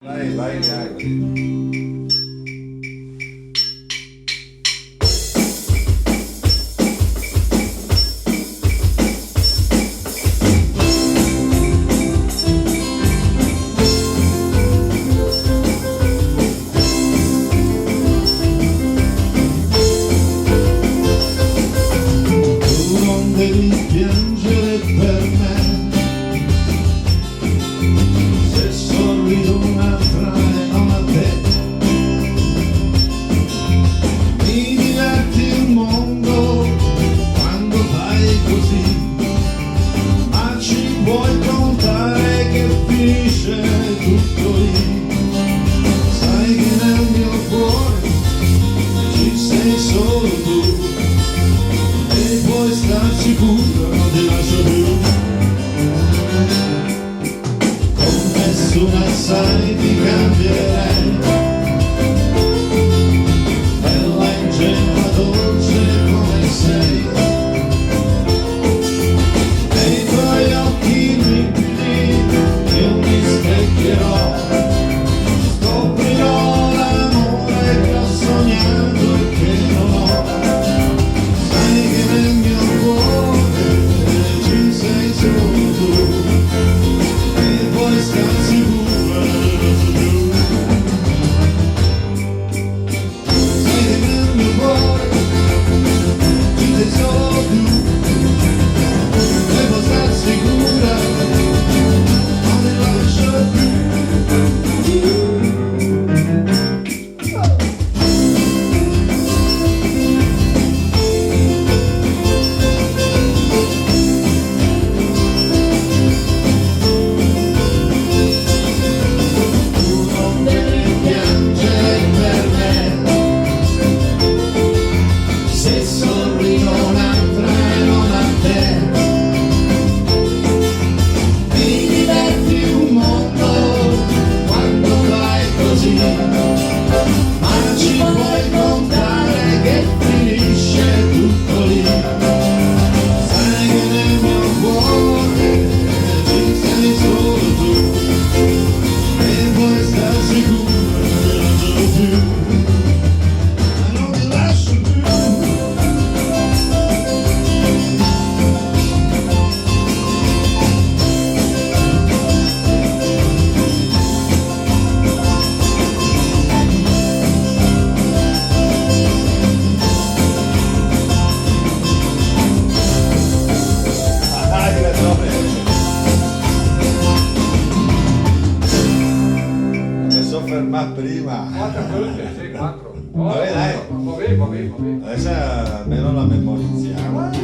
Vai, vai, vai. Tu non devi piangere per me, se sorrido un'altra e non a te. Mi diverti il mondo quando fai così, ma ci puoi contare che finisce tutto lì. Sai che nel mio cuore ci sei solo tu, e puoi star sicuro, non ti lascio più. Con nessuna sai ti cambierei, bella ingenua dolce come sei. Nei tuoi occhi limpidi io mi specchierò, scoprirò l'amore che ho sognato e che non ho. Sai che nel mio cuore ci sei solo tu, e puoi star sicura tu. Sai che nel mio cuore ci sei solo tu, e puoi star sicura, non ti lascio più. Tu non devi piangere per me, se sorrido un'altra e non a te. Mi diverti un mondo quando fai così, ma ci puoi contare che finisce tutto lì. Sai che nel mio cuore ci sei solo tu, e puoi star sicuro che non ti lascio più. Ah, direttore. Mi sono fermato prima. 4 minuti, sì, 4. Vabbè, dai. Va bene, va bene, va bene. Adesso almeno la memorizziamo.